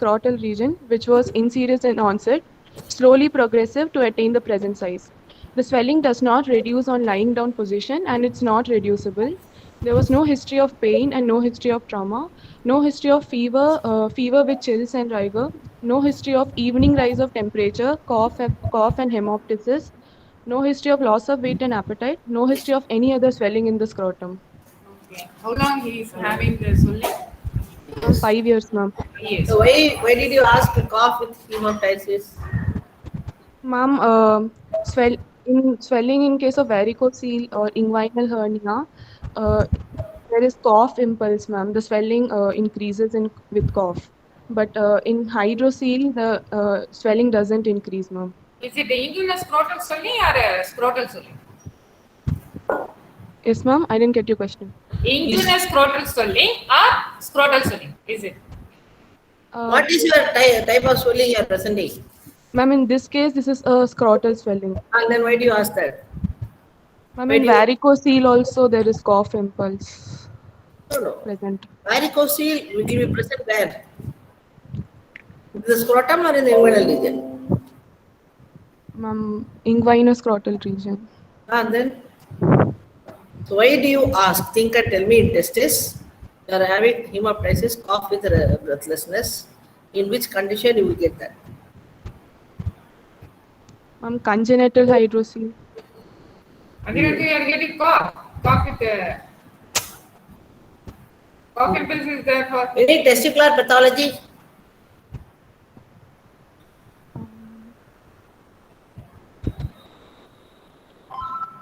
scrotal region, which was insidious in onset, slowly progressive to attain the present size. The swelling does not reduce on lying down position and it's not reducible. There was no history of pain and no history of trauma, no history of fever with chills and rigor, no history of evening rise of temperature, cough and hemoptysis, no history of loss of weight and appetite, no history of any other swelling in the scrotum. Okay. How long he is having the swelling? 5 years, ma'am. Yes. So why did you ask to cough with hemoptysis? Ma'am, swelling in case of varicocele or inguinal hernia, uh, there is cough impulse, ma'am. The swelling increases with cough. But in hydrocele, the swelling doesn't increase, ma'am. Is it the inguinal scrotal swelling or a scrotal swelling? Yes, ma'am. I didn't get your question. Inguinal scrotal swelling or scrotal swelling? Is it? What is your type of swelling you are presenting? Ma'am, in this case, this is a scrotal swelling. And then why do you ask that? Ma'am, Why in do you- varicocele also there is cough impulse No. present. Varicocele will be present where? In the scrotum or in the inguinal region? Ma'am, inguinoscrotal region. And then, so why do you ask? Think and tell me in testis. You are having hemoptysis, cough with breathlessness. In which condition you will get that? Ma'am, congenital hydrocele. Again, you are getting cough. Cough with cough impulse is there for. Any testicular pathology?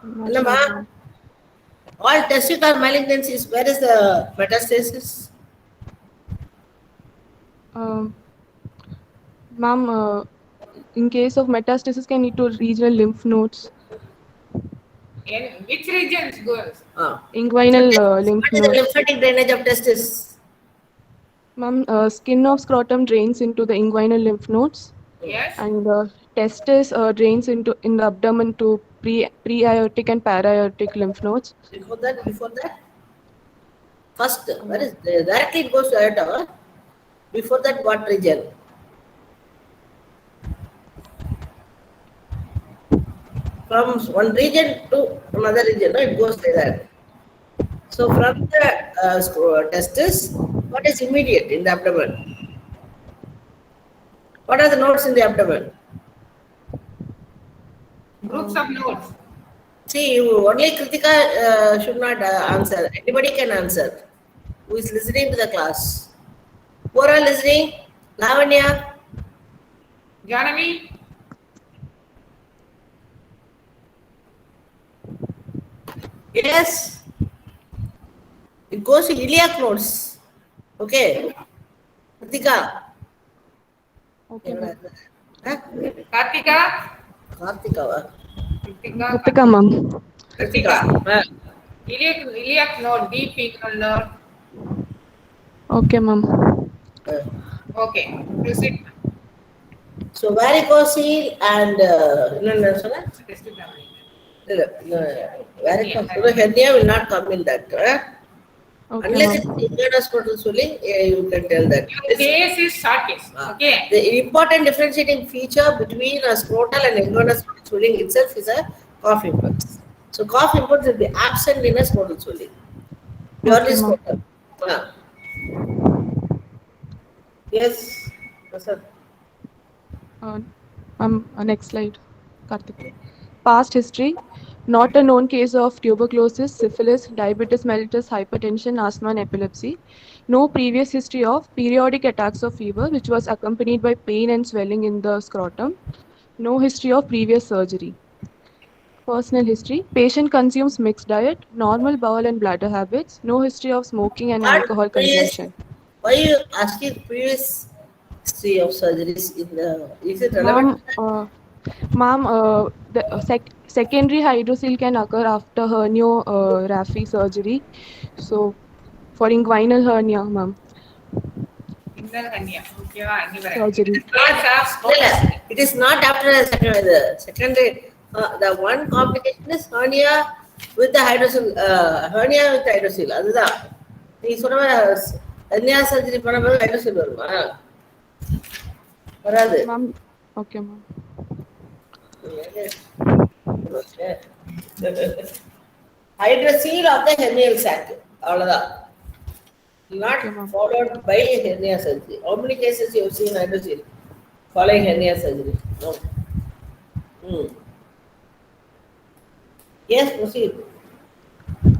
I'm not Hello, sure, ma'am. ma'am. All testicular malignancies, where is the metastasis? Ma'am, in case of metastasis, can lead to regional lymph nodes, In which regions goes? inguinal lymph What is the nodes. lymphatic drainage of testis? Ma'am, skin of scrotum drains into the inguinal lymph nodes, Yes. and testis drains in the abdomen to pre-aortic and para-aortic lymph nodes. Before that? First, where is directly it goes to aorta. Before that, what region? From one region to another region, no, it goes like that. So from the testis, what is immediate in the abdomen? What are the nodes in the abdomen? Groups of nodes. See, only Kritika should not answer. Anybody can answer. Who is listening to the class? Who are listening? Lavanya? Janavi? Yes. It goes to iliac nodes. Okay. Kritika. Okay, ma'am. Huh? Kartika? Kartika. Kritika? Kritika, ma'am. Kritika. Huh? Iliac node, deep inguinal node. Okay, ma'am. Okay. Proceed. So varicocele and varicocele hernia will not come in that. Okay, Unless ma'am. it's inguinal swelling, you can tell that. Your case is short case. Okay. The important differentiating feature between a scrotal and inguinal swelling itself is a cough impulse. So cough impulse will be absent in a scrotal swelling. Purely Okay, ma'am. scrotal. Yes. Sir. Next slide, Karthik. Past history. Not a known case of tuberculosis, syphilis, diabetes mellitus, hypertension, asthma, and epilepsy. No previous history of periodic attacks of fever, which was accompanied by pain and swelling in the scrotum. No history of previous surgery. Personal history. Patient consumes mixed diet, normal bowel and bladder habits, no history of smoking and alcohol consumption. Why are you asking previous history of surgeries in the? Is it relevant? Ma'am, the secondary hydrocele can occur after herniorrhaphy surgery. So, for inguinal hernia, ma'am, Inguinal hernia. Okay. surgery. It is not after the secondary. The one complication is hernia with the hydrocele. Hernia with hydrocele. அதுதான் நீ சொன்ன hernia surgery பண்ணும்போது hydrocele வருமா? வராது. Ma'am, okay, ma'am. Hydrocele of the hernial sac. அவ்வளவுதான். Not Okay, ma'am. followed by hernia surgery. How many cases you have seen hydrocele following hernia surgery? No. Hmm. Yes, proceed.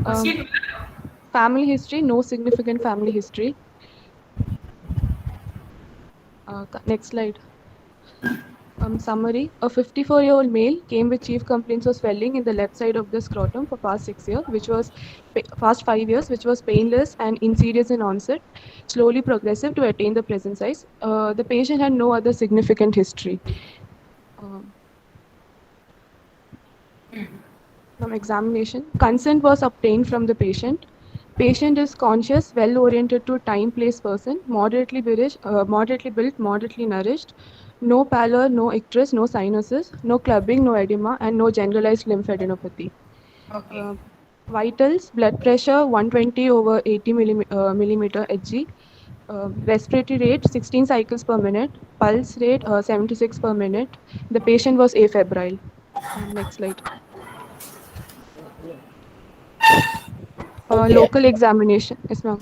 Proceed. Family history, no significant family history. Next slide. Summary. A 54-year-old male came with chief complaints of swelling in the left side of the scrotum for past 6 years, past 5 years, which was painless and insidious in onset, slowly progressive to attain the present size. The patient had no other significant history. From examination, consent was obtained from the patient. Patient is conscious, well-oriented to time, place, person, moderately built, moderately nourished, no pallor, no icterus, no sinuses, no clubbing, no edema, and no generalized lymphadenopathy. Okay. Vitals, blood pressure 120 over 80 millimeter Hg, respiratory rate 16 cycles per minute, pulse rate 76 per minute. The patient was afebrile. Next slide. Okay. Local examination. Yes, ma'am.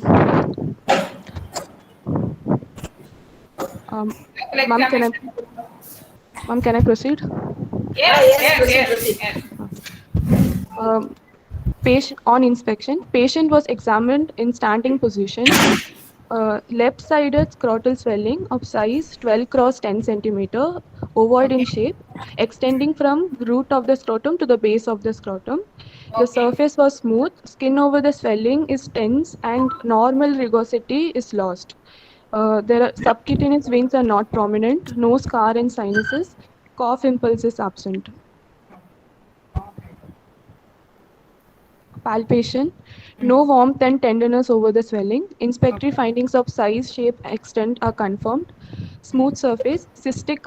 Local Ma'am, can I proceed? Yes, proceed. Patient on inspection, patient was examined in standing position. Left-sided scrotal swelling of size 12 cross 10 centimeter, ovoid in shape, extending from root of the scrotum to the base of the scrotum. The surface was smooth, skin over the swelling is tense, and normal rugosity is lost. There are subcutaneous veins are not prominent, no scar and sinuses, cough impulse is absent. Palpation, no warmth and tenderness over the swelling. Inspectory findings of size, shape, extent are confirmed. Smooth surface, cystic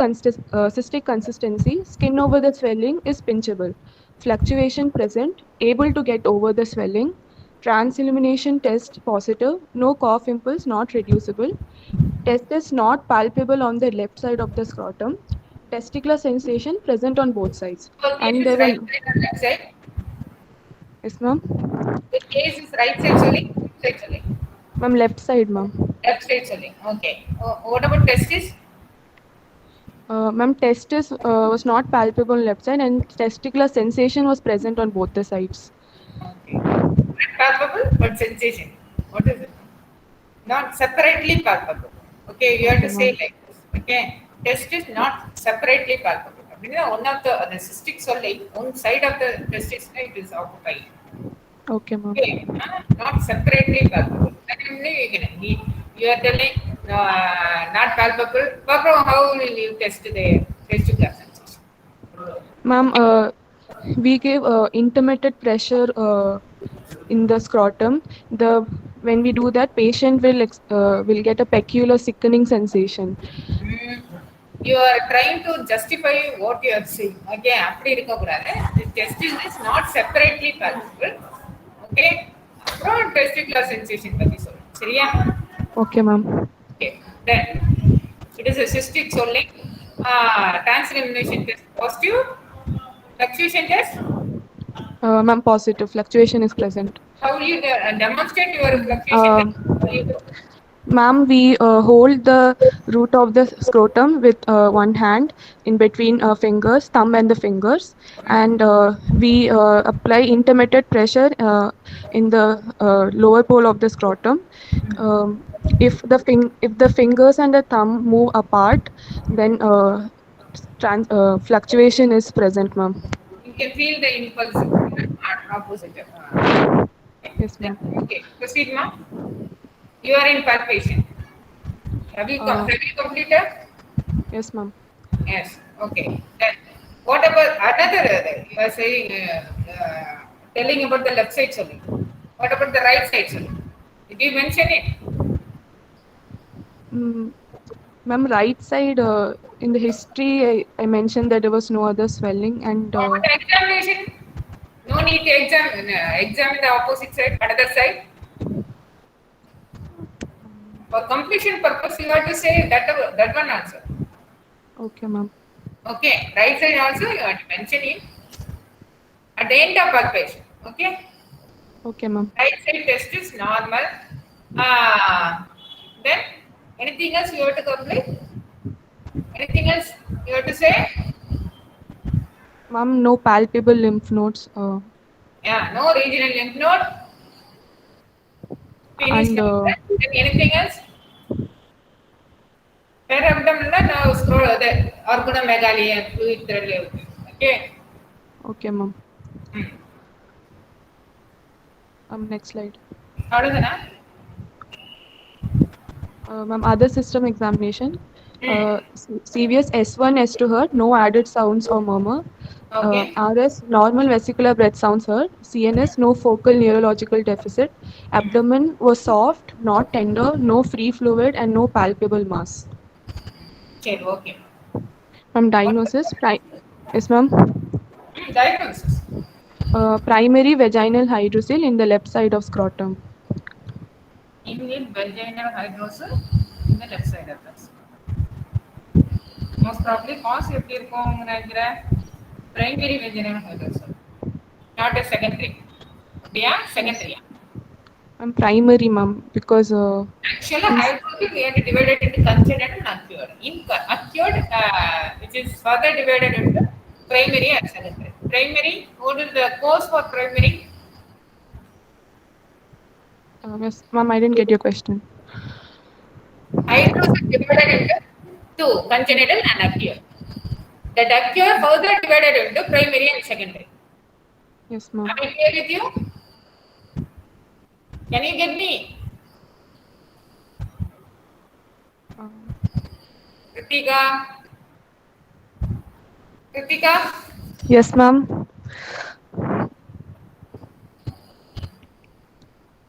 consistency, skin over the swelling is pinchable. Fluctuation present, able to get over the swelling. Transillumination test positive, no cough impulse, not reducible. Test is not palpable on the left side of the scrotum. Testicular sensation present on both sides. So And case is there were, right side or left side? yes, ma'am. The case is right side only, left side only. Ma'am, left side, ma'am. Left side only. Okay. What about testis? Ma'am, testis was not palpable on left side, and testicular sensation was present on both the sides. Okay. Not palpable, but sensation. What is it? Not separately palpable. Okay, you have to say like this. Okay. Test is not separately palpable. அப்படின்னா one of the cystic சொல்லி one side of the testis it is occupied. Okay, ma'am. Okay, not separately palpable. You are telling not palpable. How will you test the testicular sensation? Ma'am, we gave intermittent pressure in the scrotum. When we do that, patient will get a peculiar sickening sensation. You are trying to justify what you are saying. Okay, அப்படி இருக்க கூடாது. The testis is not separately palpable. Okay, அப்புறம் testicular sensation பத்தி சொல்லு. சரியா? Okay, ma'am. Okay, then it is a cystic swelling. Transillumination test positive. Fluctuation test. Ma'am, positive. Fluctuation is present. How will you demonstrate your fluctuation test? How will you do? Ma'am, we hold the root of the scrotum with one hand in between fingers, thumb and the fingers, and we apply intermittent pressure in the lower pole of the scrotum. If the fingers and the thumb move apart, then fluctuation is present, ma'am. You can feel the impulse opposite. Yes, ma'am. Okay, proceed, ma'am. You are in palpation. Have you completed? Yes, ma'am. Yes. Okay. Then what about another? You are saying telling about the left side only. What about the right side only? Did you mention it? Ma'am, right side, in the history, I mentioned that there was no other swelling and... What about examination? No need to examine the opposite side, another side. For completion purpose, you have to say that one also. Okay, ma'am. Okay, right side also you have to mention it at the end of palpation. Okay, Okay, ma'am. right side test is normal. Then anything else you have to complete? Anything else you have to say? Ma'am, no palpable lymph nodes. Yeah, no regional lymph node. Finished. And Then anything else? Per abdomen now scroll the organomegaly and fluid thread level. Okay. okay, ma'am. Hmm. Next slide. அவ்வளவுதானா? Ma'am, other system examination. Hmm. CVS S1, S2 heard, no added sounds or murmur. Okay. RS, normal vesicular breath sounds heard. CNS, no focal neurological deficit. Abdomen was soft, not tender, no free fluid, and no palpable mass. சரி, okay. From diagnosis, yes, ma'am. Diagnosis. Primary vaginal hydrocele in the left side of scrotum. Indian vaginal hydrocele in the left side of the most probably cause எப்படி இருக்கும் நினைக்கிறேன் primary vaginal hydrocele not a secondary. அப்படியா secondary? Primary, ma'am, because Actually, hydrocele we have to divide it into considered and acquired. In acquired, which is further divided into primary and secondary. Primary, what is the cause for primary? yes, ma'am, I didn't get your question. Hydrocele divided into two, congenital and acquired. That acquired further divided into primary and secondary. Yes, ma'am. Am I clear with you? Can you get me? Kritika? Kritika? Yes, ma'am.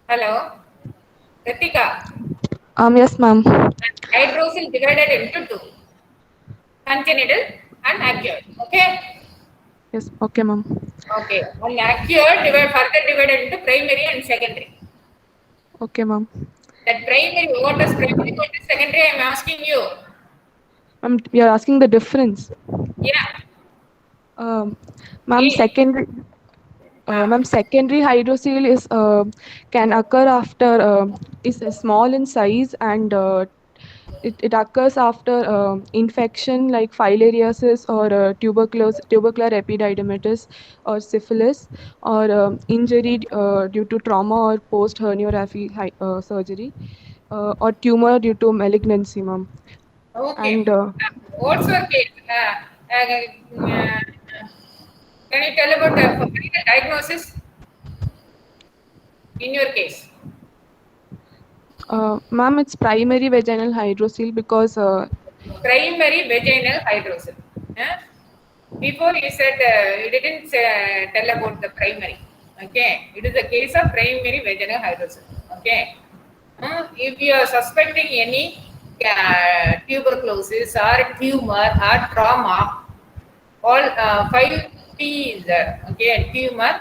Hello? Kritika? Yes, ma'am. Hydrocele divided into two, congenital and acquired. Okay? Yes, okay, ma'am. Okay. And acquired further divided into primary and secondary. Okay, ma'am. That primary, what is primary, what is secondary? I am asking you. Ma'am, we are asking the difference. Yeah. Ma'am, Yeah. ma'am, secondary hydrocele can occur after is small in size, and it occurs after infection like filariasis or tubercular epididymitis or syphilis, or injury due to trauma or post herniorrhaphy surgery, or tumor due to malignancy, ma'am. Okay. And What's your case? Can you tell about the diagnosis in your case? ma'am, it's primary vaginal hydrocele because Primary vaginal hydrocele. Before you said you didn't tell about the primary. Okay, it is a case of primary vaginal hydrocele. Okay, if you are suspecting any tuberculosis or tumor or trauma, all 5T is there. Okay, tumor,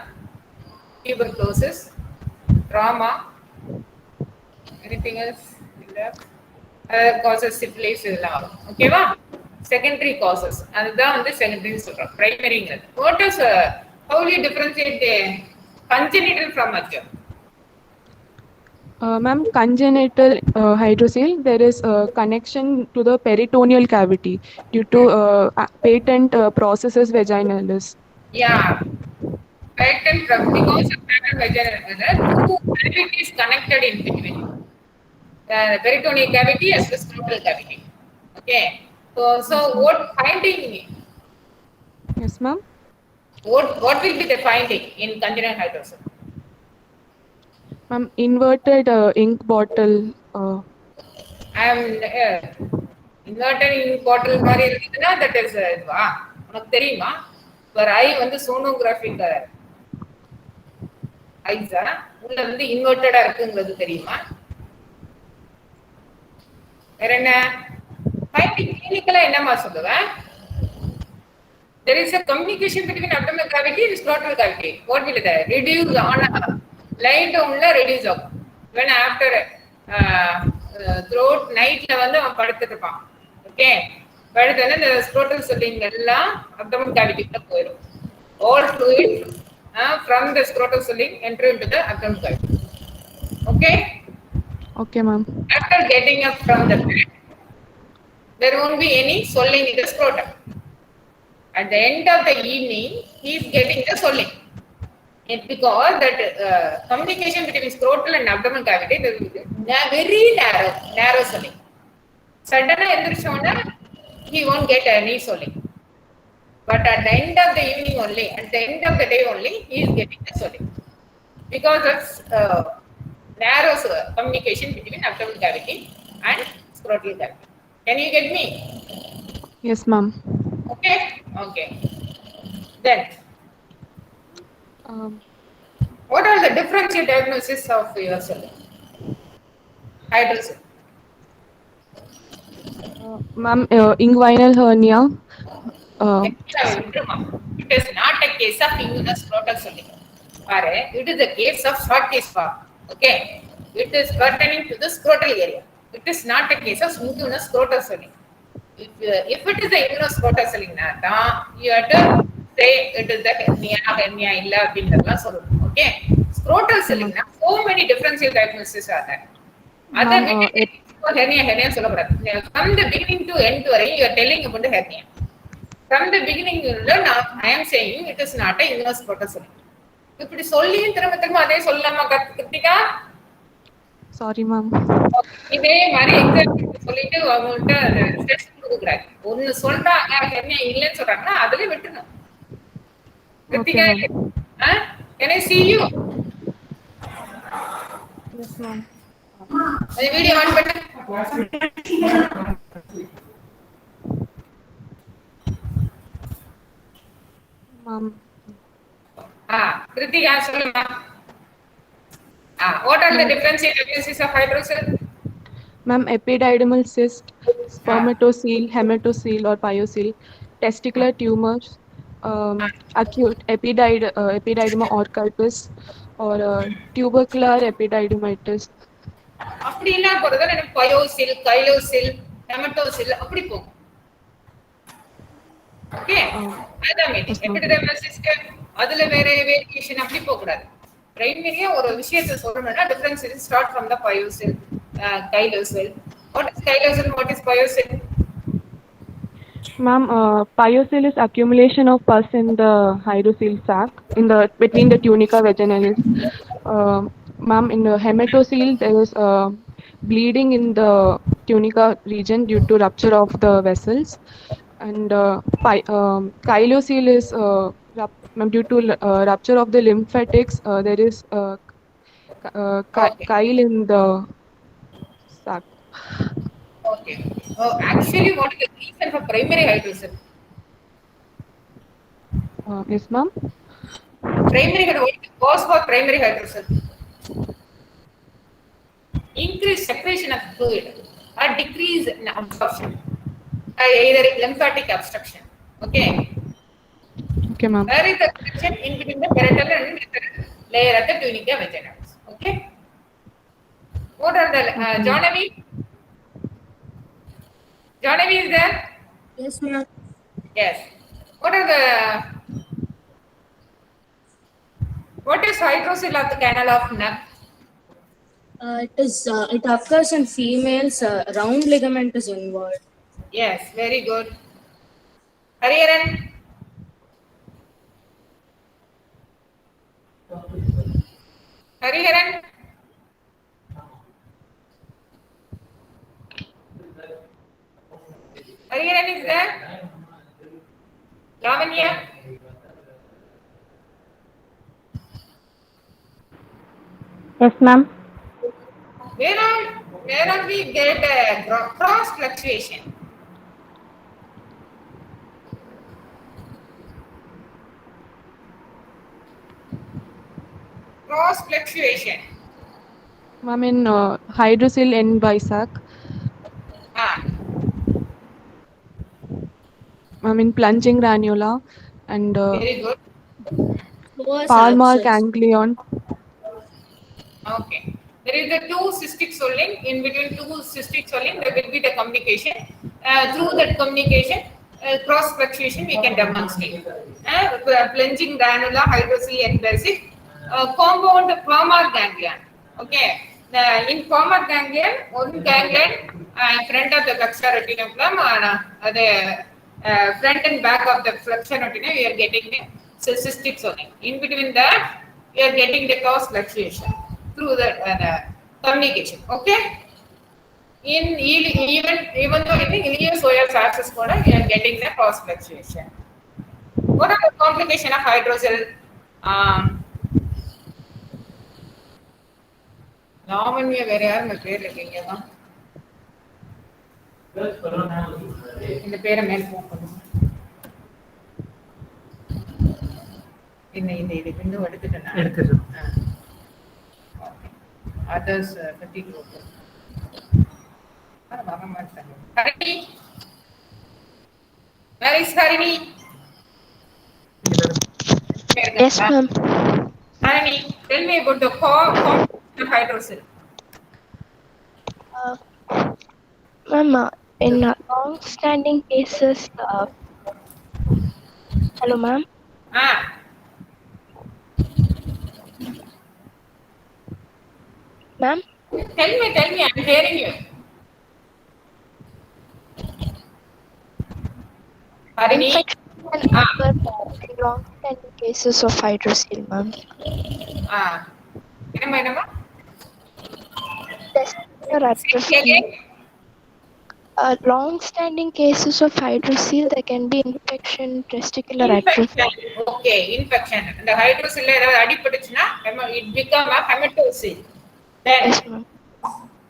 tuberculosis, trauma. Anything else? Causes syphilis இதெல்லாம் வரும். ஓகேவா? Secondary causes அதுதான் வந்து secondary சொல்றோம். பிரைமரிங்கிறது. What is how do you differentiate the congenital from acquired? Ma'am, congenital hydrocele, there is a connection to the peritoneal cavity due to patent processus vaginalis. Yeah. Patent because of patent vaginalis, two cavities connected in between. The peritoneal cavity as well as scrotal cavity. Okay. So what finding? Yes, ma'am. What will be the finding in congenital hydrocele? Ma'am, inverted ink bottle. I am inverted ink bottle மாதிரி இருக்குதுன்னா that is இதுவா உனக்கு தெரியுமா? ஒரு ஐ வந்து sonographic ஐஸா உள்ள வந்து இன்வெர்ட்டடா இருக்குங்கிறது தெரியுமா? வேற என்ன ஃபைண்டிங் கிளினிக்கலா என்னமா சொல்லுவேன்? There is a communication between abdominal cavity and scrotal cavity. What will it reduce on line down la reduce ஆகும். When after த்ரோட் நைட்ல வந்து அவன் படுத்துட்டு இருப்பான். ஓகே, படுத்தோடனே இந்த ஸ்க்ரோட்டல் ஸ்வெல்லிங் எல்லாம் அப்டமன் கேவிட்டிக்குள்ள போயிடும். All fluid from the scrotal swelling enter into the abdominal cavity. Okay. Okay, ma'am. After getting up from the bed, there won't be any swelling in the scrotum. At the end of the evening, he is getting the swelling. It's because that communication between scrotal and abdominal cavity there will be very narrow swelling. Suddenly, he won't get any swelling. But at the end of the evening only, at the end of the day only, he is getting the swelling. Because of narrow communication between abdominal cavity and scrotal cavity. Can you get me? Yes, ma'am. Okay? Okay. Then, what are the differential diagnosis of your swelling? Hydrocele. Ma'am, inguinal hernia. It is not a case of inguinal scrotal swelling. It is a case of short case form. Okay, it is pertaining to the scrotal area. It is not a case of inguinal scrotal swelling. If it is a inguinal scrotal swelling, you have to say it is the hernia illa அப்படின்றதெல்லாம் சொல்லணும். Okay, scrotal swelling so many differential diagnoses are there. Other hernia சொல்லக்கூடாது. From the beginning to end வரை you are telling about the hernia. From the beginning I am saying it is not a inguinal scrotal swelling. இப்படி சொல்லி திரும்ப அதே சொல்லலாமா Kiruthika? Sorry, ma'am. இதே மாதிரி example சொல்லிட்டு அவங்கள்ட்ட ஸ்ட்ரெஸ் கொடுக்க கூடாது. ஒன்னு சொல்றாங்க ஹெர்னியா இல்லைன்னு சொல்றாங்கன்னா அதுல விட்டுணும். Kiruthika, can I see you? Yes, ma'am. அந்த வீடியோ ஆன் பண்ணு. Ma'am. Kritika, சொல்லுமா. What are the differential diagnoses of hydrocele? Ma'am, epididymal cyst, spermatocele, hematocele or pyocele, testicular tumors, acute epidydema orchitis or tubercular epididymitis. அப்படி எல்லாம் போறது எனக்கு பயோசில், கைலோசில், ஹெமட்டோசில் அப்படி போகும். Okay, அதான் மீனிங். எபிடெர்மல் சிஸ்டம் அதுல வேற வேரியேஷன் அப்படி போக கூடாது. பிரைமரியா ஒரு விஷயத்தை சொல்லணும்னா difference is start from the pyocele, chylocele. What is chylosil? What is pyocele? Ma'am, pyocele is accumulation of pus in the hydrocele sac between the tunica vaginalis. Ma'am, in the hematocele there is bleeding in the tunica region due to rupture of the vessels, and chylosile is due to rupture of the lymphatics. There is chyle in the sac. Okay. Actually, what is the reason for primary hydrocele? Yes, ma'am. Primary hydrocele. What is the cause for primary hydrocele? Increased separation of fluid or decrease in absorption. Either lymphatic obstruction. Okay. Okay, ma'am. There is a connection in between the parietal and layer of the tunica vaginalis. Okay. What are the Jonavi? Jonavi is there? Yes, ma'am. Yes. What is hydrocele of the canal of neck? It occurs in females. Round ligament is involved. Yes, very good. Hariharan? Hariharan? Hariharan is there? Lavanya? Yes, ma'am. Where are we get cross fluctuation? Cross fluctuation. Ma'am, in hydrocele end by sac. Ma'am, in plunging ranula and Very good. palmar ganglion. Okay. There is the two cystic swelling. In between two cystic swelling, there will be the communication. Through that communication, cross fluctuation we can demonstrate. Plunging granula, hydrocele, and basic. Compound palmar ganglion. Okay. In palmar ganglion, one ganglion in front of the flexor retinaculum, the front and back of the flexor retina, we are getting the cystic swelling. In between that, we are getting the cross fluctuation through the communication. Okay. Even though I think iliopsoas axis, we are getting the cross fluctuation. What are the complication of hydrocele? Lavanya வேற யாரும் இந்த பேர் இருக்கீங்க இந்த பேரை மேல் போகணும். இந்த இது பிந்து எடுத்துட்டேன். Others fatigue group. வர மாட்டாங்க. Harini, where is Harini? Yes, ma'am. Harini, tell me about the composition of hydrocele. Ma'am, in long-standing cases, hello, ma'am. Ma'am? Tell me, I'm hearing you. Harini? Infection can occur in long-standing cases of hydrocele, ma'am. என்னம்மா? Testicular atrophy. Long-standing cases of hydrocele, there can be infection, testicular atrophy. Okay, infection. The hydrocele ஏதாவது அடிபட்டுச்சுனா it become a hematocele. Then Yes, ma'am.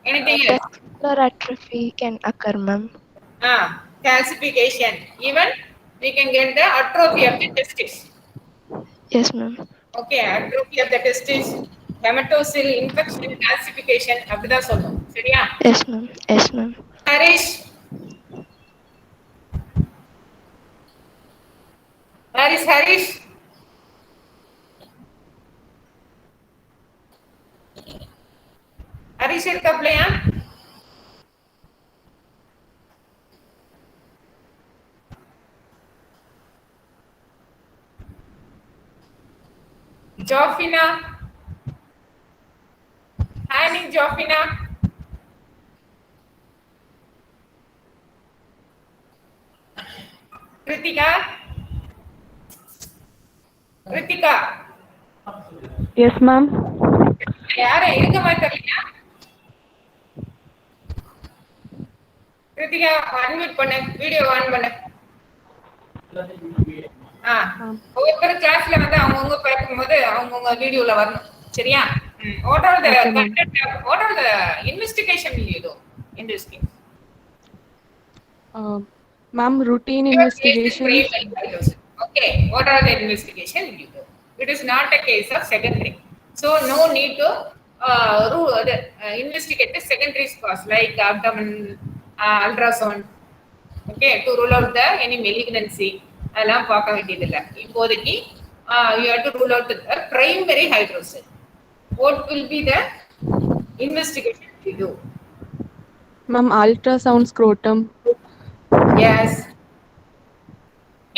anything else? Testicular atrophy can occur, ma'am. Calcification. Even we can get the atrophy of the testis. Yes, ma'am. Okay, atrophy of the testis, hematocele, infection, calcification, அப்படிதான் சொல்லணும். சரியா? Yes, ma'am. Yes, ma'am. Harish. Where is Harish? Harish இருக்காப்லையா? Jofina. Honey, Jofina. Kritika. Kritika. Yes, ma'am. யாரை இருக்க மாட்டீங்களா? Kiruthika unmute பண்ணு, video on பண்ணு. ஒவ்வொரு கிளாஸ்ல வந்து அவங்கவுங்க பார்க்கும்போது அவங்கவுங்க வீடியோல வரணும். சரியா? What are the investigation will you do in this case? Ma'am, routine investigation. Okay, what are the investigation will you do? It is not a case of secondary, so no need to investigate the secondary cause like abdomen, ultrasound. Okay, to rule out the any malignancy. அதெல்லாம் பார்க்க வேண்டியது இல்லை இப்போதைக்கு. You have to rule out the primary hydrocele. What will be the investigation you do? Ma'am, ultrasound scrotum. Yes.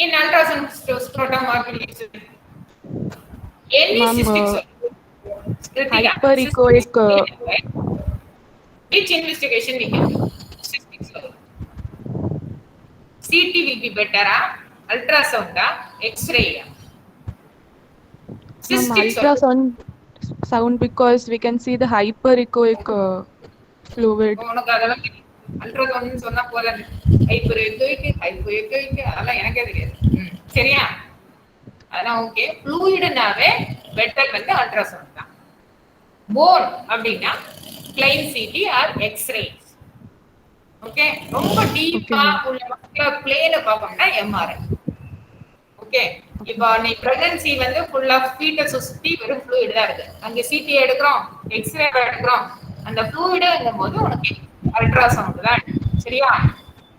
In ultrasound scrotum, what will you do? Any cystic cell. Hyperechoic. Which investigation we can do? Cystic cell. CT will be better, ultrasound, X-ray. Ultrasound sound because we can see the hyperechoic fluid. உனக்கு அதெல்லாம் ultrasound சொன்னா போதாது. ஹைப்போஎக்கோயிக் அதெல்லாம் எனக்கே தெரியாது. சரியா? அதான் okay. ஃப்ளூயிடுனாவே பெட்டர் வந்து அல்ட்ராசவுண்ட் தான். போன் அப்படின்னா plain CT or x-ray. Okay, ரொம்ப டீப்பா உள்ள பிளேன பார்க்கணும்னா எம்ஆர்ஐ. ஓகே, இப்போ நீ பிரெக்னன்சி வந்து ஃபுல்லா ஃபீட்டஸ் சுத்தி வெறும் ஃப்ளூயிட் தான் இருக்கு. அங்க சிடி எடுக்கிறோம், எக்ஸ்ரே எடுக்கிறோம், அந்த ஃப்ளூயிடுங்கும் போது உனக்கு அல்ட்ராசவுண்ட் தான். சரியா?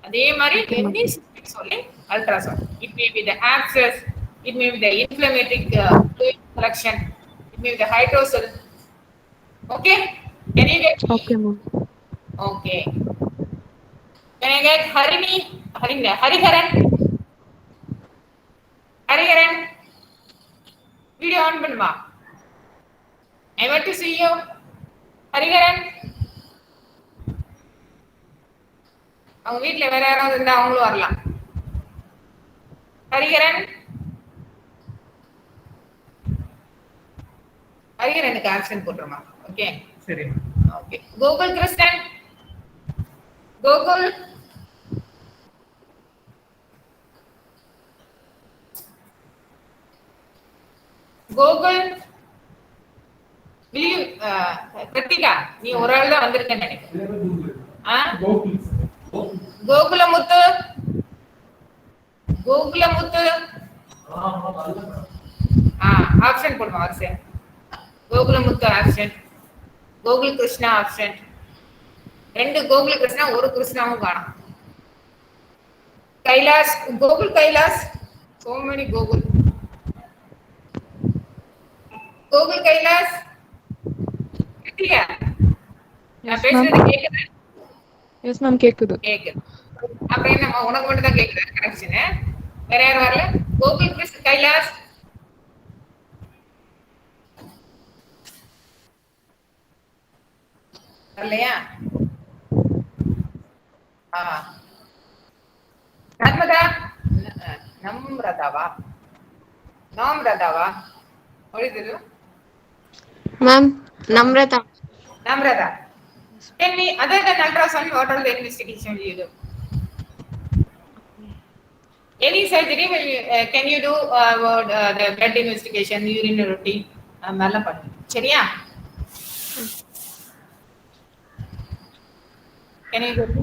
அதே மாதிரி எந்த சிஸ்டிக் சொல்லி ultrasound. It may be the abscess, it may be the inflammatory fluid collection, it may be the hydrocele. Okay, Can you get me? Okay, ma'am. Okay. Can I get Hariharan? Hariharan, video on பண்ணுமா? I want to see you. Hariharan, அவங்க வீட்ல வேற யாராவது இருந்தா அவங்களும் வரலாம். Hariharan, ஹரிஹரனுக்கு option போட்டுருமா? Okay சரி. Okay. Gokul Krishnan, Gokul, Gokul, Kiruthika, நீ ஒரு ஆள் தான் வந்திருக்கேன்னு நினைக்கிறேன். கோகுலமுத்து, கோகுலமுத்து, ஆப்ஷன் போடுமா? வரிசை. கோகுலமுத்து ஆப்ஷன், கோகுல் கிருஷ்ணா ஆப்ஷன். 2 கோகுல கிருஷ்ணா, ஒரு கிருஷ்ணாவும் காணும். Kailash, Gokul Kailash, so many Gokul. கோகுல் கைலாஸ், கிருத்திகா, நான் Yes, பேசுறது ma'am. கேக்குதா? Yes, ma'am. கேக்குது. கேக்குது. அப்ப என்ன உனக்கு மட்டும் தான் கேக்குது கனெக்ஷன்? வேற யாரும் வரல? கோகுல் கிருஷ்ண கைலாஸ், வரலையா? Narmada, நம்ரதாவா, நாம்ரதாவா? What is it? Ma'am, Namrata. Namrata. Tell me, other than ultrasound, what are the investigation you do? Any surgery, will you, can you do the blood investigation, urine routine? அதெல்லாம் பண்ணு. சரியா? Can you get me?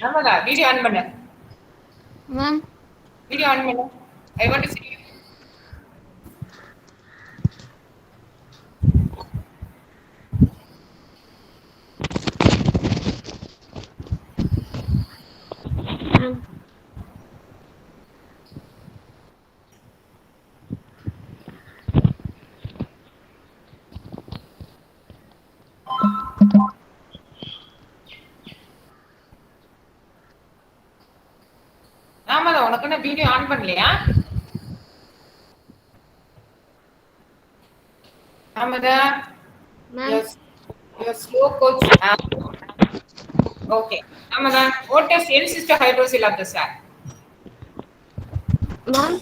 Namrata, video on பண்ணு. Ma'am, Video on பண்ணு. I want to see you. ஆமாடா, உனக்கு என்ன video on பண்ணலையா? ஆமாடா. ma'am, Your slow coach. Okay. ஆமாடா. What is N-sister hydroxyl of the sac? ma'am,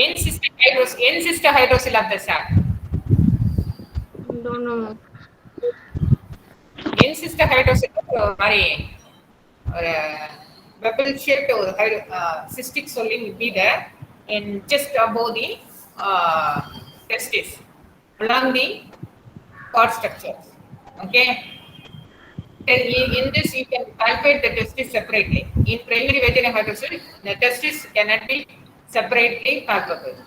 N-sister hydroxyl of the sac. don't know, ma'am. N-sister hydroxyl மாதிரி ஒரு bubble shaped ஒரு cystic swelling will be there in just above the testis along the cord structures. Okay. In this you can palpate the testis separately. In primary vaginal hydrocele, the testis cannot be separately palpable.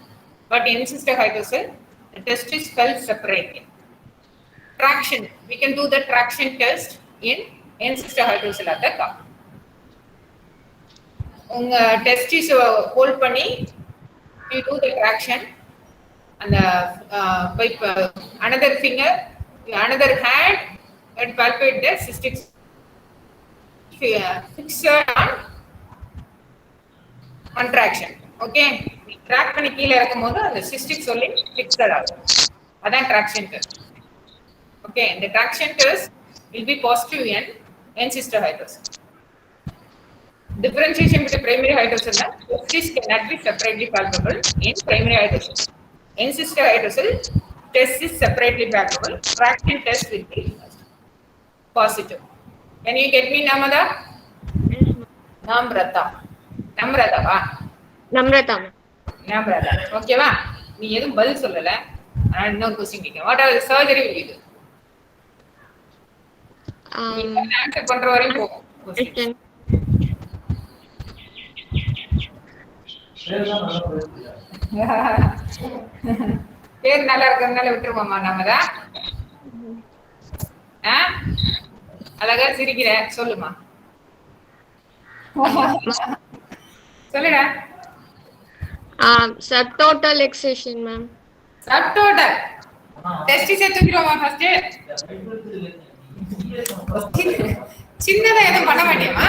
But in sister hydrocele, the testis felt separately. Traction. We can do the traction test in sister hydrocele of the cow. உங்க testis hold பண்ணி you do the traction and by another finger, another hand, and palpate the cystic fixed on traction. Okay, track பண்ணி கீழ இருக்கும்போது அந்த cystic swelling fixed ஆகும். அதான் traction test. Okay, the traction test will be positive in sister hydrocele. Differentiation between primary hydrocele and testis cannot be separately palpable in primary hydrocele. In sister hydrocele, test is separately palpable. Traction test will be positive. Can you get me, Namada? Namrata. Namrata va? Namrata, ma'am. Namrata. Okay va? நீ எதுவும் பதில் சொல்லல. ஆனா இன்னொரு question கேட்க. What are the surgery will you do? Answer பண்ற வரையும் போகும். Question. பேர் நல்லா இருக்கிறதுனால விட்டுருவோமா நாமதா? அழகா சிரிக்கிற, சொல்லுமா. சொல்லுடா. Subtotal excision, ma'am. Subtotal. டெஸ்டிஸை தூக்கிடுவோமா ஃபர்ஸ்ட்? சின்னதா எதுவும் பண்ண மாட்டியமா?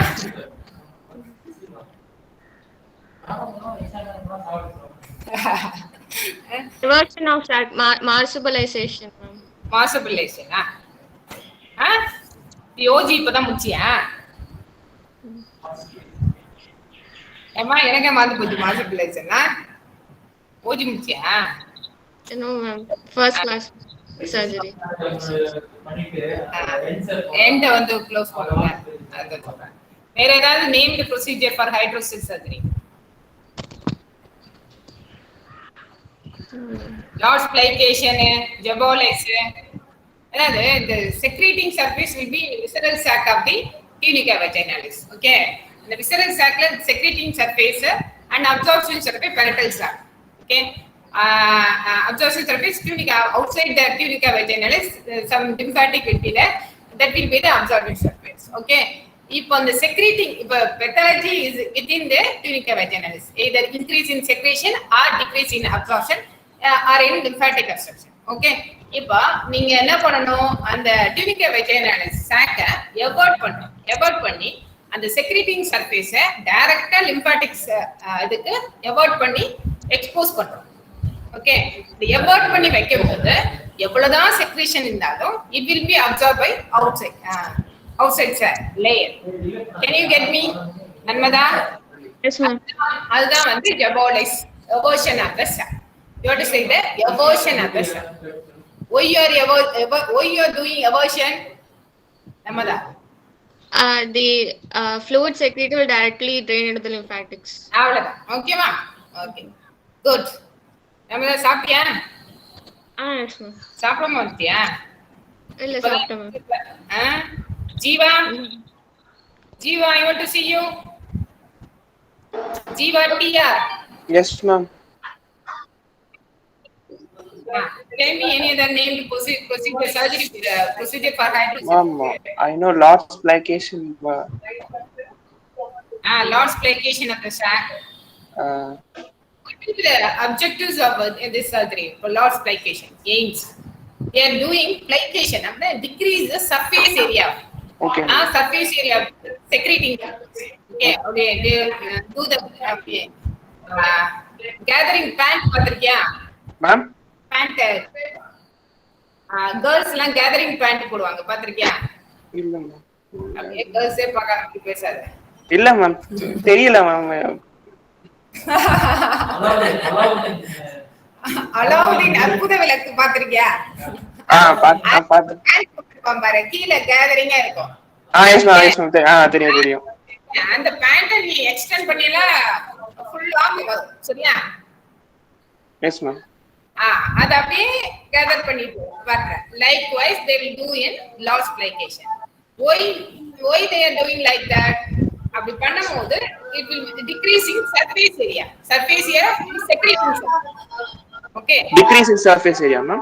Reversion of marsupialization, ma'am. மார்சபிளைசேஷனா? யோஜி இப்பதான் முடிச்சியா? ஏமா எனக்கே மறந்து போச்சு மார்சபிளைசேஷனா? ஓஜி முடிச்சியா? No, ma'am. First class surgery. End வந்து க்ளோஸ் பண்ணுங்க. அது சொல்றேன். வேற ஏதாவது named procedure for hydrocele surgery? Lord's plication, Jaboulay's. அதாவது the secreting surface will be visceral sac of the tunica vaginalis. Okay, the visceral sac la secreting surface and absorption surface parietal sac. Okay, absorption surface tunica, outside the tunica vaginalis some lymphatic will be there, that will be the absorbing surface. Okay, இப்போ அந்த secreting, இப்போ pathology is within the tunica vaginalis, either increase in secretion or decrease in absorption or in lymphatic obstruction. Okay, இப்போ நீங்க என்ன பண்ணணும், அந்த tunica vaginalis sac Evert பண்ணி அந்த செக்ரீட்டிங் சர்ஃபேஸை டைரக்டா லிம்பாட்டிக்ஸ் இதுக்கு எவர்ட் பண்ணி எக்ஸ்போஸ் பண்றோம். ஓகே, இந்த எவர்ட் பண்ணி வைக்கும்போது எவ்வளவுதான் செக்ரீஷன் இருந்தாலும் it will be absorb by outside layer. Can you get me Narmada? Yes, ma'am. அதுதான் வந்து Jaboulay's, eversion of the sac. You have to say the eversion of the sac. Why you are doing eversion? Namada. The fluid secreted will directly drain into the lymphatics. அவ்வளவுதான். ஓகேவா? Okay, good. நம்மள சாப்பிட்டியா? Yes, ma'am. சாப்பிடாம வந்துட்டியா? இல்ல சாப்பிட்டேன், ma'am. Jeeva, I want to see you. Jeeva TR. Yes, ma'am. Tell me any other named procedure, surgery procedure for hydrosis. Ma'am, I know Lord's plication. Lord's plication of the sac. What will be the objectives of this surgery for Lord's plication? Aims. They are doing plication, decrease the surface area. Okay. Surface area secreting. Okay, they do the gathering pant. Patrikia. Ma'am? Pant. Girls எல்லாம் gathering pant போடுவாங்க, பாத்திருக்கியா? இல்ல ma'am. அப்படியே girls-ஏ பார்க்க பேசாத. இல்ல ma'am, தெரியல ma'am. Alauddin அற்புத விளக்கு பாத்திருக்கியா? பாத்து பாரு, கீழே கேதரிங்கா இருக்கும். Yes ma'am. தெரியும். அந்த பேண்ட நீ எக்ஸ்டெண்ட் பண்ணினா ஃபுல் லாங் வரும், சரியா? Yes ma'am. அத அப்படியே கேதர் பண்ணிட்டு வர்ற. Likewise they will do in Lord's plication. Why they are doing like that? அப்படி பண்ணும்போது it will decreasing surface area of secreting surface. Okay, Decreasing surface area, ma'am.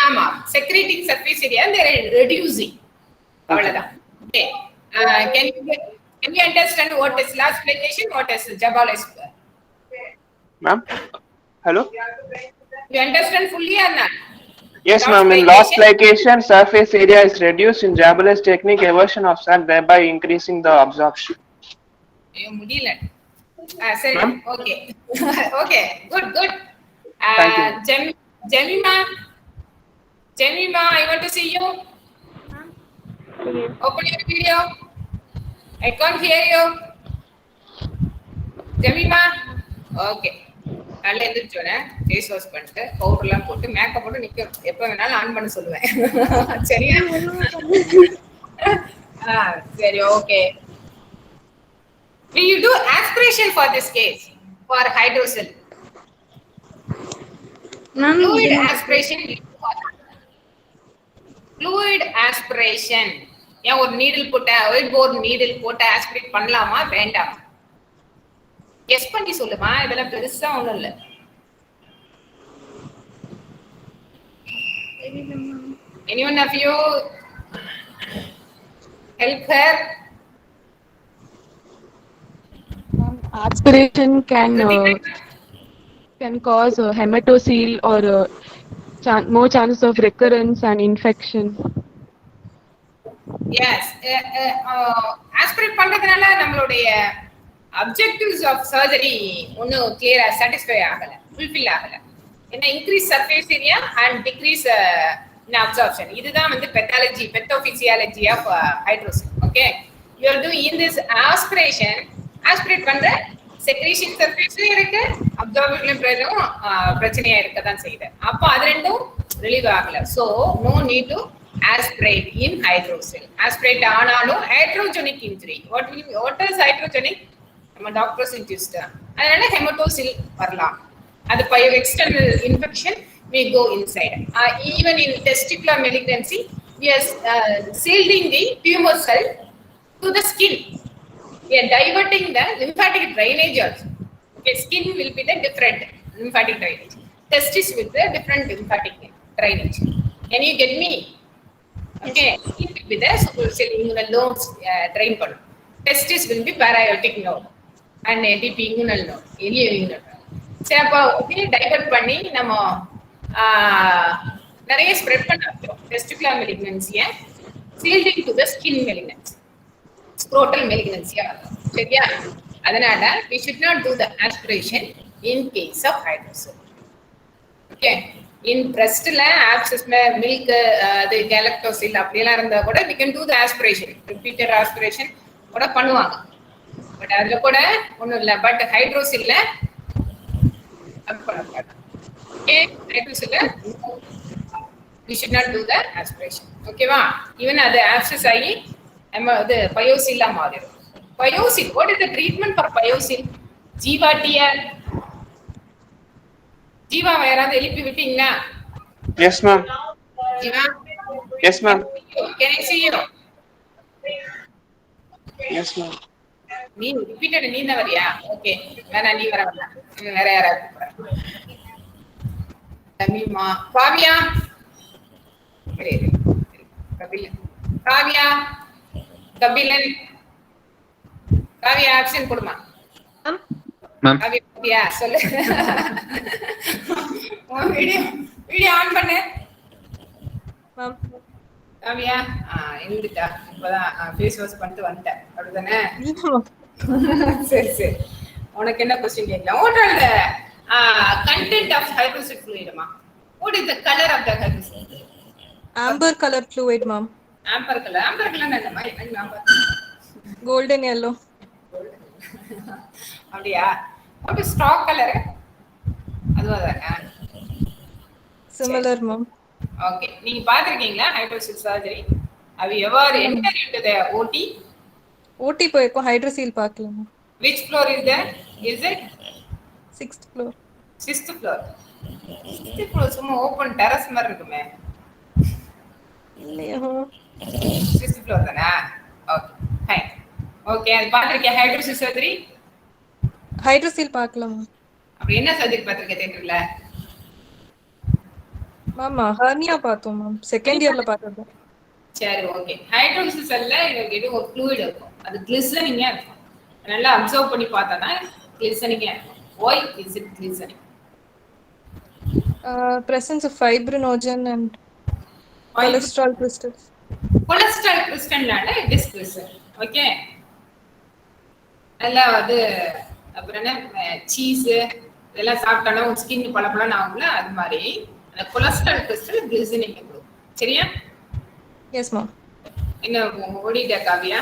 ஆமா, secreting surface area they are reducing. அவ்வளவுதான். Okay, can you understand what is Lord's plication, what is Jabali's? Ma'am, hello. You understand fully or not? Yes, ma'am. In Lord's plication, surface area is reduced in Jabali's technique, eversion of sac, thereby increasing the absorption. முடியல. சரி, okay. Okay, good. Thank you. Jemima, I want to see you. Open your video. I can't hear you. Jemima, okay. நல்லா எழுந்திரிச்சோன்னே face wash பண்ணிட்டு பவுடர்லாம் போட்டு makeup போட்டு நிற்க, எப்போ வேணாலும் ஆன் பண்ண சொல்லுவேன். சரியா? சரி, okay. Will you do aspiration for this case for hydrocele? Fluid aspiration. ஏன் ஒரு நீடில் போட்ட ஒயிட் போர்ட் நீடில் போட்டு ஆஸ்பிரேட் பண்ணலாமா வேண்டாமா? கெஸ் பண்ணி சொல்லுமா, இதெல்லாம் பெருசா ஒண்ணும் இல்ல. Anyone of you help her? Aspiration can cause hematocele or more chances of recurrence and infection. Yes aspirate பண்றதுனால நம்மளுடைய அப்ஜெக்டிவ்ஸ் ஆஃப் சர்ஜரி ஒன்றும் கிளியரா சாட்டிஸ்ஃபை ஆகல, ஃபுல்ஃபில் ஆகல. என்ன increase surface area and decrease in absorption. இதுதான் வந்து pathology, pathophysiology of hydrocele. Okay, you are doing in this aspiration. Aspirate பண்ற செக்ரீஷன் சர்ஃபேஸும் இருக்கு, அப்சார்பிங்லயும் பிரச்சனையா இருக்க தான் செய்யுது. அப்போ அது ரெண்டும் ரிலீவ் ஆகல. So no need to aspirate in hydrocele. Aspirate ஆனாலும் hydrogenic injury. What is hydrogenic? நம்ம டாக்டர்ஸ் இன்ட்யூஸ்ட். அதனால ஹெமட்டோசில் வரலாம். அது by external infection may go inside. Even in testicular malignancy, we are shielding the tumor cell to the skin. We are diverting the lymphatic drainage also. Okay, skin will be the different lymphatic drainage. Testis with the different lymphatic drainage. Can you get me? Okay, skin will be the superciliary nodes drain பண்ணும். Testis will be parietic node and epipinguinal node, ilioinguinal node. சரி, அப்போ அப்படியே divert பண்ணி நம்ம நிறைய spread பண்ண வைக்கிறோம். Testicular மெலிக்னன்சியை seeding to the skin malignancy, scrotal மெலிக்னன்சியா வரும். சரியா? அதனால we should not do the aspiration in case of hydrocele. Okay, in பிரஸ்ட்ல ஆப்சஸ்ல மில்க் அது கேலக்டோசில் அப்படியெல்லாம் இருந்தா கூட we can do the aspiration, repeated aspiration கூட பண்ணுவாங்க. பட் அதுல கூட ஒண்ணும் இல்ல. பட் ஹைட்ரோசில்ல ஓகே, ஹைட்ரோசில்ல we should not do the aspiration. ஓகேவா? ஈவன் அது ஆப்சஸ் ஆகி நம்ம அது பயோசில்லா மாறிடும். Pyocele, what is the treatment for pyocele? Jeeva DR Jeeva யாராவது எழுப்பி விட்டீங்களா? Yes, ma'am. Jeeva? Yes, ma'am. Can I see you? Yes, ma'am. நீ ரிப்பீட்டட் நீ தான் வரியா? ஓகே, வேணா நீ வர வேணாம். வேற யாராவது கூப்பிடுறேன். தமிமா, காவியா, கபிலன், காவியா, கபிலன், காவியா ஆப்ஷன் கொடுமா. காவியா சொல்லு. வீடியோ ஆன் பண்ணு. காவியா எங்கிட்டா இப்பதான் ஃபேஸ் வாஷ் பண்ணிட்டு வந்துட்டேன், அப்படிதானே? சரி சரி, உனக்கு என்ன கொஸ்டின் கேட்கலாம்? What are the content of hydrocele ஃப்ளூயிட்மா? What is the colour of the hydrocele fluid? Amber color fluid, ma'am. Amber colour. Amber colour என்ன மாதிரி? Amber Golden yellow. அப்படியா? What is straw colour? அதுவாதானே? Similar, ma'am. ஓகே, நீங்க பாத்திருக்கீங்களா hydrocele surgery? have you ever entered into the OT? OT போயிருக்கோம், hydrocele பார்க்கல ma'am. Which floor is there? Is it 6th floor. 6th floor? 6th floor சும்மா open terrace மாதிரி இருக்குமே. இல்லையா? 6th floor தானே? Okay fine. Okay, அது பாத்திருக்கீங்க ஹைட்ரோசில் surgery? hydrocele பார்க்கல ma'am. அப்படி என்ன சர்ஜரி பாத்திருக்கீங்க தியேட்டர்ல? மாமா ஹர்னியா பார்த்தோம் மேம், செகண்ட் இயர்ல பார்த்தது. சரி, ஓகே. ஹைட்ரோசில் செல்ல இது ஒரு ஃப்ளூயிட் இருக்கும், அது கிளிசனிங்கா இருக்கும். நல்லா அப்சர்வ் பண்ணி பார்த்தானா கிளிசனிங்கா இருக்கும். why is it glistening? Presence of fibrinogen and cholesterol crystals. cholesterol crystalனால it is glisten. Okay, எல்லாம் அது அப்புறம் என்ன சீஸ் இதெல்லாம் சாப்பிட்டாலும் ஸ்கின் பளபளன்னு ஆகும்ல, அது மாதிரி அந்த கொலஸ்ட்ரால் கிறிஸ்டல் கிளிசனிங் கொடுக்கும். சரியா? Yes ma'am. என்ன ஓடிட்டா காவியா?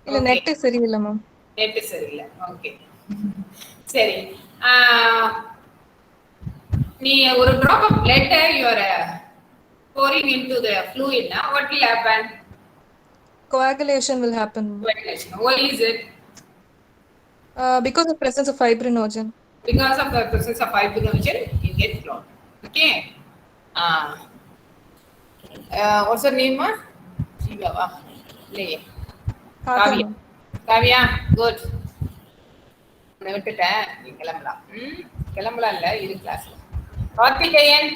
இல்ல நெட் சரியில்லை மேம். நெட் சரியில்லை. ஓகே சரி. நீ ஒரு drop of blood you are pouring into the fluid now, what will happen? Coagulation will happen. Coagulation. Why is it? Because of presence of fibrinogen. Because of the presence of fibrinogen you get clot. Okay. What's your name? Shiva. Lay. Kavya. Kavya, good. நான் விட்டுட்டேன், நீ கிளம்பலாம். கிளம்பலாம் இல்ல, இது class. Karthikeyan,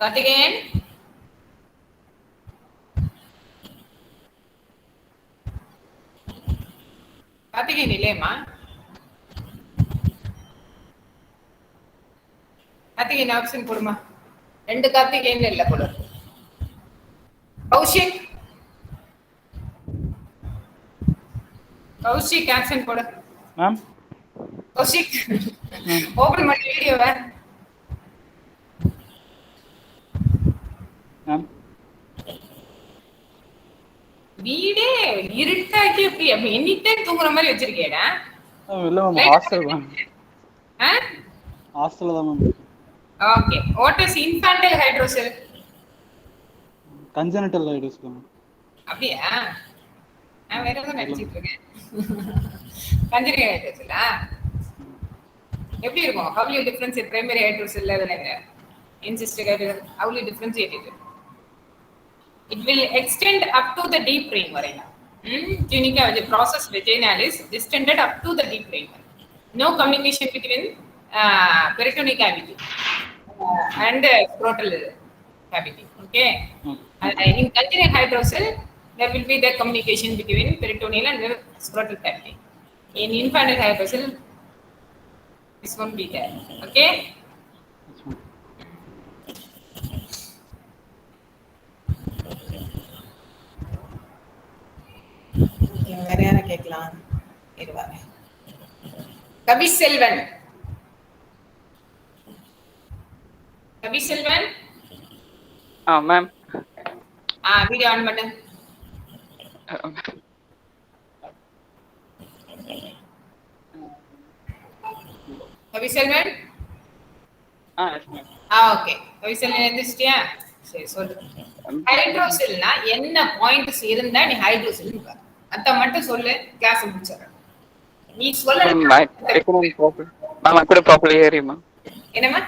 Karthikeyan, Karthikeyan இல்லையம்மா? Karthikeyan option போடுமா. 2 கார்த்திகேயன் இல்ல போல. கௌஷிக் ஆப்ஷன் போடு. மேம் கௌஷிக் ஓபன் பண்ணி வீடியோவை. மேம் வீடே இருட்டாக்கி எப்படி எனி டைம் தூங்குற மாதிரி வச்சிருக்கேடா? இல்ல மேம் ஹாஸ்டல் மேம். ஹாஸ்டல்ல தான் ma'am. Okay. What is infantile hydrocele? Congenital hydrocele ma'am. அப்படியா? நான் வேற ஏதோ நினைச்சிட்டு இருக்கேன். கன்ஜெனிட்டல் ஹைட்ரோசெல்லா எப்படி இருக்கும்? How you differentiate primary hydrocell and encystic hydrocell? How you differentiate it? It will extend up to the deep brain varena. Tunica the process vaginalis distended up to the deep brain. No communication between peritoneal cavity and scrotal cavity. Okay. In congenital hydrocell, there will be the communication between peritoneal and the scrotal cavity. In infantile hydrocell, this won't be there. Okay. வேற யாரை கேட்கலாம்? இருவாங்க. கபிசெல்வன் ma'am video on பண்ணு. கபிசெல்வன் okay. கபிசெல்வன் எந்திரிச்சிட்டியா? சரி சொல்லு. ஹைட்ரோசெல்னா என்ன points இருந்தா நீ hydrocele பாரு. அத மட்டும் சொல்லு, கிளாஸ் முடிச்சிடுறேன். நீ சொல்ல I couldn't properly hear you, ma'am. என்னமா?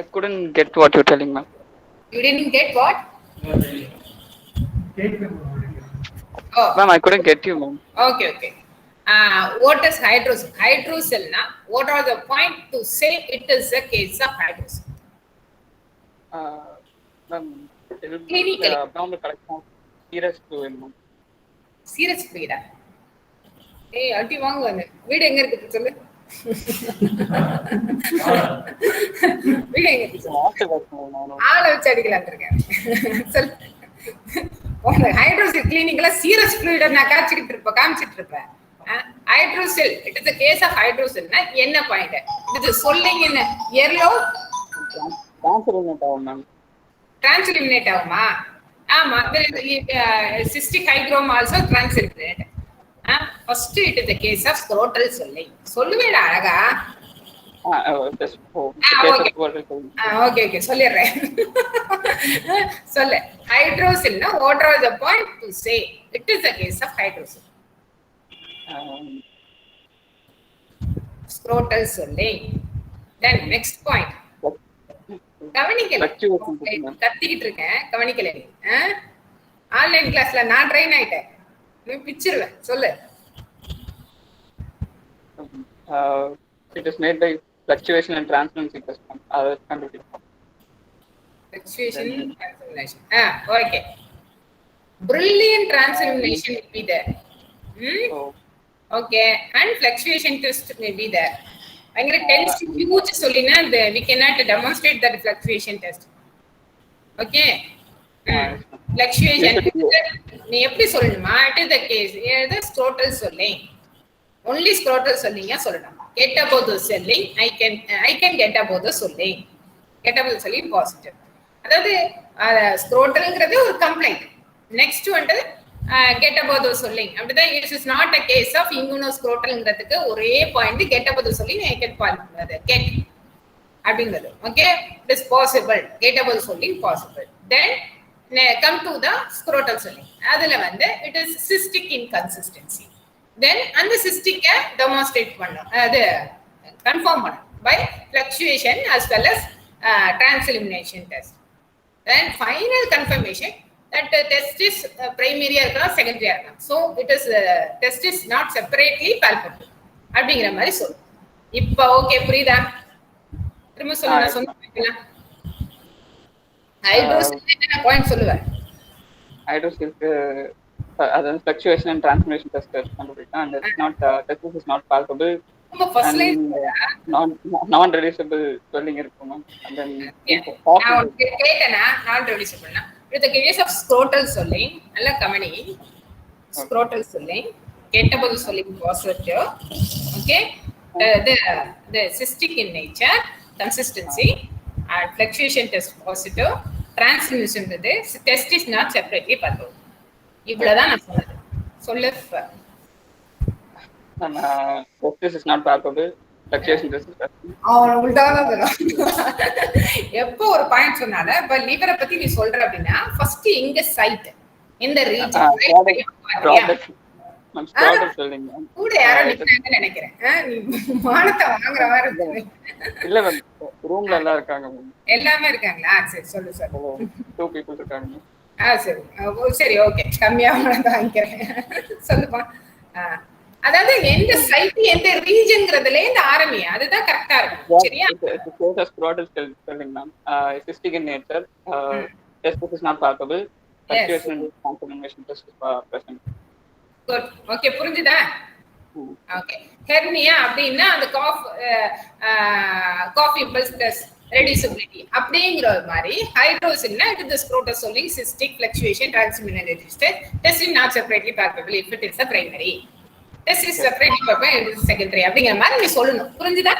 I couldn't get what you're telling, ma'am. You didn't get what? Oh. Ma'am, I couldn't get you, ma'am. Okay. What is hydrocell? Hydrocell na, what are the point to say it is a case of hydrocell? Ma'am, it will be Clinically. abnormal collection of serous fluid, ma'am. Serous fluid. ஏய் அடி வாங்க வந்து. வீடு எங்க இருக்கு சொல்லு. வீடு எங்க இருக்கு? ஆளை வச்சு அடிக்கலாம் இருக்கேன். சொல்லு. உங்க ஹைட்ரோசெல் கிளினிக்ல சீரஸ் ஃப்ளூயிட நான் காமிச்சிட்டு இருப்பேன். Hydrocele it is a case of ஹைட்ரோசெல்னா என்ன பாயிண்ட்? இது சொல்லிங்க என்ன எர்லோ Transeliminate ஆகும் மேம். டிரான்ஸ்லிமினேட் ஆகுமா? ஆமா. Cystic hygroma also transilluminate. First it is the case of scrotal swelling. சொல்லுவேடா அழகா. ஓகே சொல்லிடுறேன். சொல்லு. ஹைட்ரோசெல்னா what are the point to say it is a case of hydrocell? Scrotal swelling. Then next point. கவனிக்கல. கத்திக்கிட்டு இருக்கேன், கவனிக்கல. ஆன்லைன் கிளாஸ்ல நான் ட்ரெயின் ஆயிட்டேன். நீ பிச்சிருவேன். சொல்லு. It is made by fluctuation and translucency test. Fluctuation and translumination. Okay. Brilliant translumination will be there. Okay. And fluctuation test may be there. அங்க tends to huge சொல்லினா we cannot demonstrate that fluctuation test. Okay. Fluctuation நீ எப்படி சொல்லணுமா? It is the case. The scrotal swelling. Only scrotal swelling சொல்லணும். Get about the swelling. I can get about the swelling. Get about the swelling positive. அதாவது ஸ்க்ரோட்டல்ங்கிறது ஒரு complaint. Next வந்து get about the swelling. அப்படிதான் it is not a case of immunoscrotalங்கிறதுக்கு ஒரே point get about the swelling I can get அப்படிங்கிறது. Okay. It is possible. Get about the swelling possible. Then come to the scrotal swelling. அதுல வந்து it is cystic inconsistency. Then அந்த cystic demonstrate பண்ணணும். அது confirm பண்ணணும் by fluctuation as well as transelimination test. Then final confirmation that test is primary இருக்கலாம் secondary இருக்கலாம். So it is test is not separately palpable அப்படிங்கிற மாதிரி சொல்லு. இப்போ ஓகே புரியுதா? திரும்ப சொல்லுங்க. சொன்னீங்களா? ஹைட்ரோசெல் என்ன பாயிண்ட் சொல்லுவேன்? Hydrocell fluctuation and transformation test கண்டுபிடிக்கலாம். And it's not test is not palpable நம்ம ஃபர்ஸ்ட் லைன் non-reducible swelling இருக்கும் மேம். And then நான் உனக்கு கேட்டேனா நான் ரெடியூசபிள்னா with the case of scrotal swelling நல்ல கமனி scrotal swelling getable swelling positive okay the cystic in nature consistency and fluctuation test positive transmission test is not separately pathological இவ்வளவுதான் நான் சொன்னது சொல்லு testis is not palpable, fluctuation test is palpable. அவன் உள்டாதான் தரும் எப்போ ஒரு point சொன்னால இப்ப லிவரை பத்தி நீ சொல்ற அப்படின்னா ஃபர்ஸ்ட் எங்க சைட் இந்த ரீஜன் கூட யாரோ நிக்கிறாங்கன்னு நினைக்கிறேன் நீ மானத்தை வாங்குற மாதிரி இருக்கு இல்ல மேம் ரூம்ல எல்லாம் இருக்காங்க மேம் எல்லாமே இருக்காங்களா சரி சொல்லு சார் 2 people இருக்காங்க சரி சரி ஓகே கம்மியா வாங்கிக்கிறேன் சொல்லுப்பா அதாவது எந்த சைட் எந்த ரீஜன்ங்கிறதுல இருந்து ஆரம்பி அதுதான் கரெக்டா இருக்கும் சரியா scrotal swelling ma'am cystic in nature testis is not palpable fluctuation and transformation test is present. Good okay புரிஞ்சுதா ஓகே ஹெர்னியா அப்படின்னா அந்த காஃப் இம்பல்ஸ் டெஸ்ட் ரெடியூசபிலிட்டி அப்படிங்கிற மாதிரி ஹைட்ரோசில்னா it is scrotal swelling cystic fluctuation transmission register test is not separately palpable if it is the primary test is separately palpable if it is secondary அப்படிங்கிற மாதிரி நீ சொல்லணும் புரிஞ்சுதா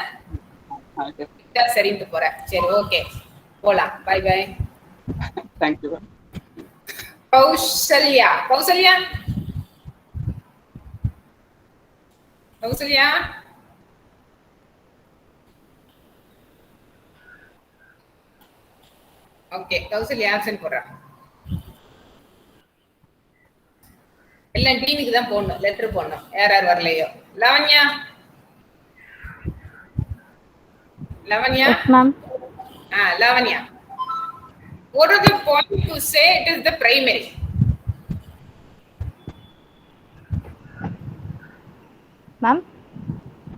சரின்னு போற சரி ஓகே போலாம் bye bye thank you Kausalya Kausalya Kausalya okay Kausalya option போடுறா எல்லாம் டீனுக்கு தான் போடணும் லெட்டர் போடணும் யார் வரலையோ Lavanya Lavanya ma'am Lavanya, what are the points to say it is the primary? Ma'am?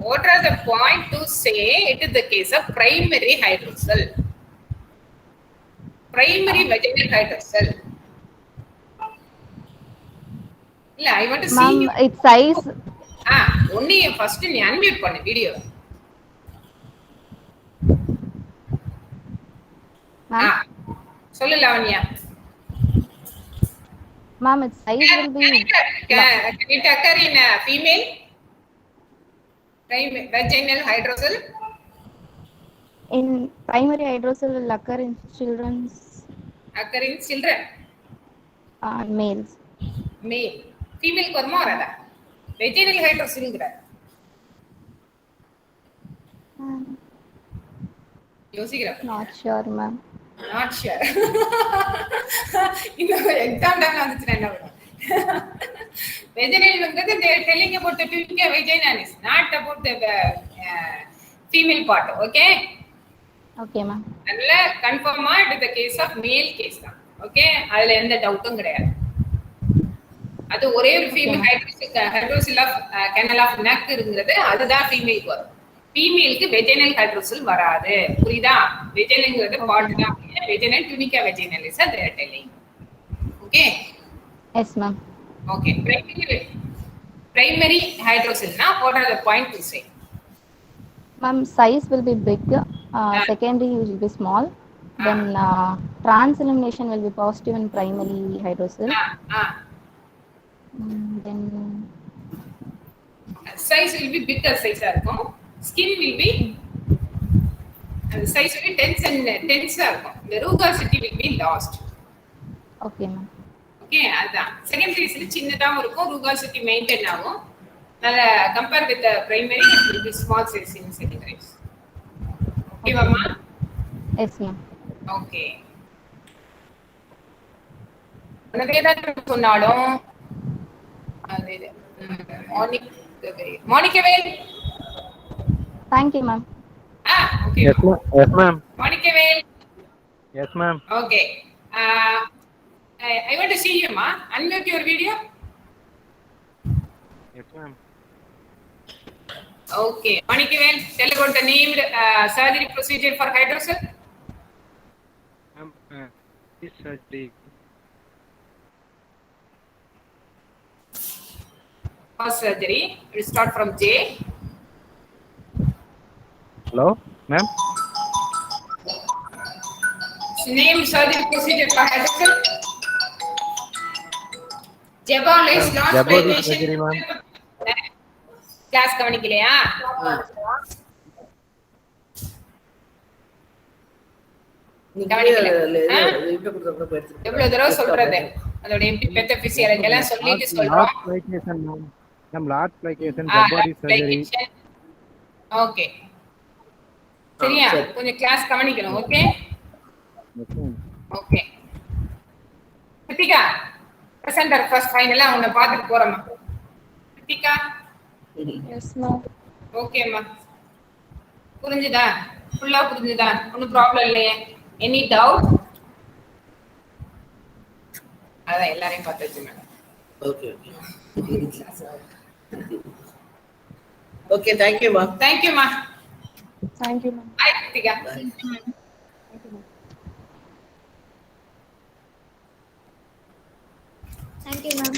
What are the points to say it is the case of primary hydrocele? Primary vaginal hydrocele. இல்ல I want to see Ma'am, its size. only first நீ unmute பண்ணு video. சொல்லு Lavanya. Ma'am, its size will be. Can it occur in a female? Vaginal hydrocele? In primary hydrocele will occur in children's. Occur in children? Males. Male. Female க்கு வருமா வராதா? Vaginal hydrocele யோசிக்கிறேன். Not sure, ma'am. Not sure. இந்த exam டைம்ல வந்துச்சுன்னா என்ன பண்ணும்? Vaginal வந்து they are telling about the tunica vaginalis, not about the female part. Okay? Okay, ma'am. நல்ல கன்ஃபார்மா it is the case of male case தான். Okay? அதுல எந்த டவுட்டும் கிடையாது. அது ஒரே ஒரு female hydrocele of canal of Nuck இருக்குங்கிறது அதுதான் ஃபீமேலுக்கு வரும். ஃபீமேலுக்கு வெஜினல் ஹைட்ரோசில் வராது. புரியுதா? வெஜினல்ங்கிறது பார்ட் தான். Vaginal tunica vaginalis they are telling. Okay? Yes, ma'am. Okay. Primary hydrocele what are the point to say? Ma'am, size will be big. Secondary will be small. Then trans-elimination will be positive in primary hydrocele. Then size will be bigger size இருக்கும். Skin will be and size will be dense இருக்கும். The rugosity will be lost. Okay, ma'am. Okay, அதான் secondary சைஸ்ல சின்னதாவும் இருக்கும், rugosity maintain ஆகும். நல்ல compare with primary it will be small size in secondary. Okay மாமா? Yes, ma'am. Okay. உனக்கு ஏதாவது சொன்னாலும் அது மோனிகவேல். Thank you, ma'am. Okay. Yes, ma'am. மோனிகவேல். Yes, ma'am. Okay. I want to see you, ma. Unmute your video. Yes, ma'am. Okay. Manikavel, tell about the named surgery procedure for hydrocele. Ma'am, this surgery. First surgery. We'll start from J. Hello, ma'am. Name surgery procedure for hydrocele. Jabal is not Jabari splication. surgery, ma'am. Class கவனிக்கலையா? எவ்வளவு தடவை சொல்றது அதோட எப்படி பெத்த physiology எல்லாம் சொல்லிட்டு சொல்றோம். Large plication, Jabari surgery. Okay சரியா? கொஞ்சம் கிளாஸ் கவனிக்கணும். Okay okay. Krithika presenter first ஃபைனலா உன்னை பார்த்துட்டு போறோம்மா. Kiruthika Yes, ma'am. ஓகேம்மா. புரிஞ்சுதா? ஃபுல்லா புரிஞ்சுதா? ஒன்றும் ப்ராப்ளம் இல்லையே? Any doubt? அதான் எல்லாரையும் பார்த்து வச்சு மேடம். ஓகே ஓகே தேங்க்யூமா. தேங்க்யூம்மா. Thank you, ma'am. Bye Kiruthika. Thank you, ma'am.